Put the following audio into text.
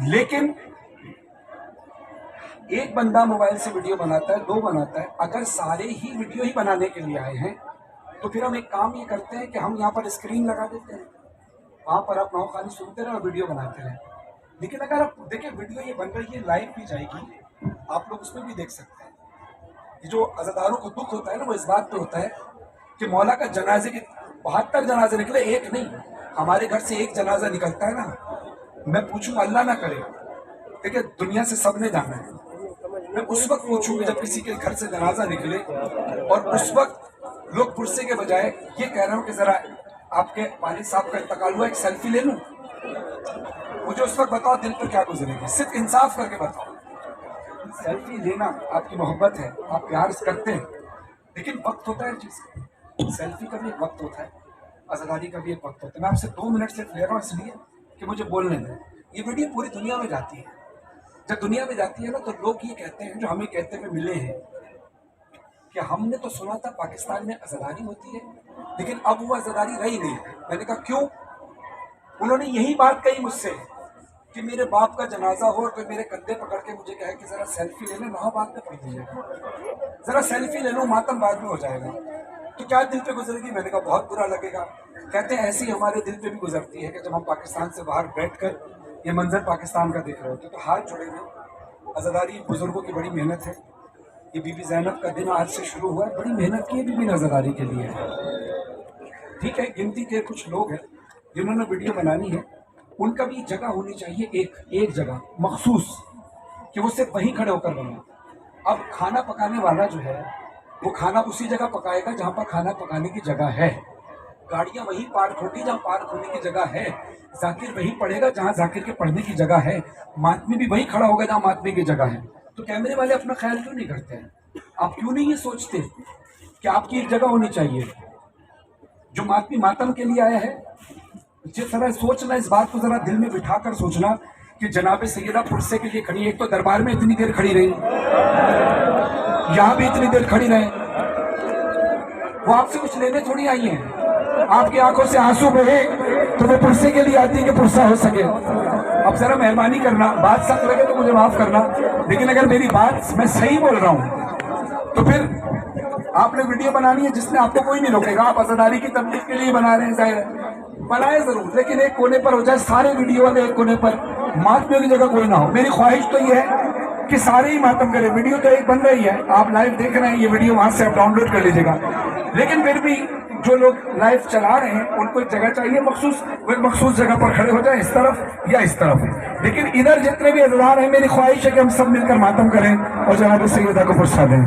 لیکن ایک بندہ موبائل سے ویڈیو بناتا ہے، دو بناتا ہے، اگر سارے ہی ویڈیو ہی بنانے کے لیے آئے ہیں تو پھر ہم ایک کام یہ کرتے ہیں کہ ہم یہاں پر اسکرین لگا دیتے ہیں، وہاں پر آپ نوخانی سنتے رہے اور ویڈیو بناتے رہے. لیکن اگر آپ دیکھیں ویڈیو یہ بن رہی ہے، لائیو بھی جائے گی، آپ لوگ اس میں بھی دیکھ سکتے ہیں. یہ جو عزاداروں کو دکھ ہوتا ہے نا، وہ اس بات پہ ہوتا ہے کہ مولا کا جنازے کے 72 جنازے نکلے، ایک نہیں. ہمارے گھر سے ایک جنازہ نکلتا ہے نا، میں پوچھوں اللہ نہ کرے، دیکھیں دنیا سے سب نے جانا ہے، میں اس وقت پوچھوں کہ جب کسی کے گھر سے جنازہ نکلے اور اس وقت لوگ پرسے کے بجائے یہ کہہ رہا ہوں کہ ذرا آپ کے والد صاحب کا انتقال ہوا، ایک سیلفی لے لوں. مجھے اس وقت بتاؤ دل پہ کیا گزرے گی، صرف انصاف کر کے بتاؤ. سیلفی لینا آپ کی محبت ہے، آپ پیار کرتے ہیں، لیکن وقت ہوتا ہے چیز کا. سیلفی کا بھی ایک وقت ہوتا ہے، عزاداری کا بھی ایک وقت ہوتا ہے. میں آپ سے 2 منٹ سے لے رہا ہوں اس لیے کہ مجھے بولنے دیں. یہ ویڈیو پوری دنیا میں جاتی ہے. جب دنیا میں جاتی ہے نا تو لوگ یہ کہتے ہیں، جو ہمیں کہتے ہوئے ملے ہیں، کہ ہم نے تو سنا تھا پاکستان میں عزاداری ہوتی ہے لیکن اب وہ عزاداری رہی نہیں. میں نے کہا کیوں؟ انہوں نے یہی بات کہی مجھ سے کہ میرے باپ کا جنازہ ہو اور کوئی میرے کندھے پکڑ کے مجھے کہے کہ ذرا سیلفی لے لیں، وہاں بات نہ پڑ دیجیے گا، ذرا سیلفی لے لوں، ماتم بعد میں ہو جائے گا تو کیا دل پہ گزرے گی؟ میں نے کہا بہت برا لگے گا. کہتے ہیں ایسی ہمارے دل پہ بھی گزرتی ہے کہ جب ہم پاکستان سے باہر بیٹھ کر یہ منظر پاکستان کا دیکھ رہے ہوتے تو ہاتھ جڑے ہوئے. عزاداری بزرگوں کی بڑی محنت ہے. یہ بی بی زینب کا دن آج سے شروع ہوا ہے، بڑی محنت کی ہے بی بی عزاداری کے لیے. ٹھیک ہے، گنتی کے کچھ لوگ ہیں جنہوں نے ویڈیو بنانی ہے، ان کا بھی جگہ ہونی چاہیے، ایک جگہ مخصوص کہ وہ صرف وہیں کھڑے ہو کر بنائیں. اب کھانا پکانے والا جو ہے وہ کھانا اسی جگہ پکائے گا جہاں پر کھانا پکانے کی جگہ ہے. گاڑیاں وہیں پارک ہوگی جہاں پارک ہونے کی جگہ ہے. ذاکر وہیں پڑھے گا جہاں ذاکر کے پڑھنے کی جگہ ہے. ماتمی بھی وہیں کھڑا ہوگا جہاں ماتمی کی جگہ ہے. تو کیمرے والے اپنا خیال کیوں نہیں کرتے ہیں؟ آپ کیوں نہیں یہ سوچتے کہ آپ کی ایک جگہ ہونی چاہیے؟ جو ماتمی ماتم کے لیے آیا ہے، جس طرح سوچنا، اس بات کو ذرا دل میں بٹھا کر سوچنا کہ جناب سیدہ پرسے کے لیے کھڑی ہے. ایک تو دربار میں اتنی دیر کھڑی رہی، یہاں بھی اتنی دیر کھڑی رہے. وہ آپ سے کچھ لینے تھوڑی آئی ہیں. آپ کی آنکھوں سے آنسو بہے تو وہ پرسے کے لیے آتی ہے کہ پرسہ ہو سکے. اب ذرا مہربانی کرنا، بات سخت لگے تو مجھے معاف کرنا، لیکن اگر میری بات میں صحیح بول رہا ہوں تو پھر آپ نے ویڈیو بنانی ہے جس میں آپ کو کوئی نہیں روکے گا. آپ عزاداری کی تبلیغ کے لیے بنا رہے ہیں، ظاہر ہے بنائے ضرور، لیکن ایک کونے پر ہو جائے، سارے ویڈیو والے ایک کونے پر، ماتمیوں کی جگہ کوئی نہ ہو. میری خواہش تو یہ ہے کہ سارے ہی ماتم کریں. ویڈیو تو ایک بن رہی ہے، آپ لائیو دیکھ رہے ہیں، یہ ویڈیو وہاں سے آپ ڈاؤن لوڈ کر لیجیے گا. لیکن پھر بھی جو لوگ لائیو چلا رہے ہیں ان کو ایک جگہ چاہیے مخصوص، وہ ایک مخصوص جگہ پر کھڑے ہو جائیں، اس طرف یا اس طرف. لیکن ادھر جتنے بھی عزادار ہیں، میری خواہش ہے کہ ہم سب مل کر ماتم کریں اور جناب سیدہ کو پرسہ دیں.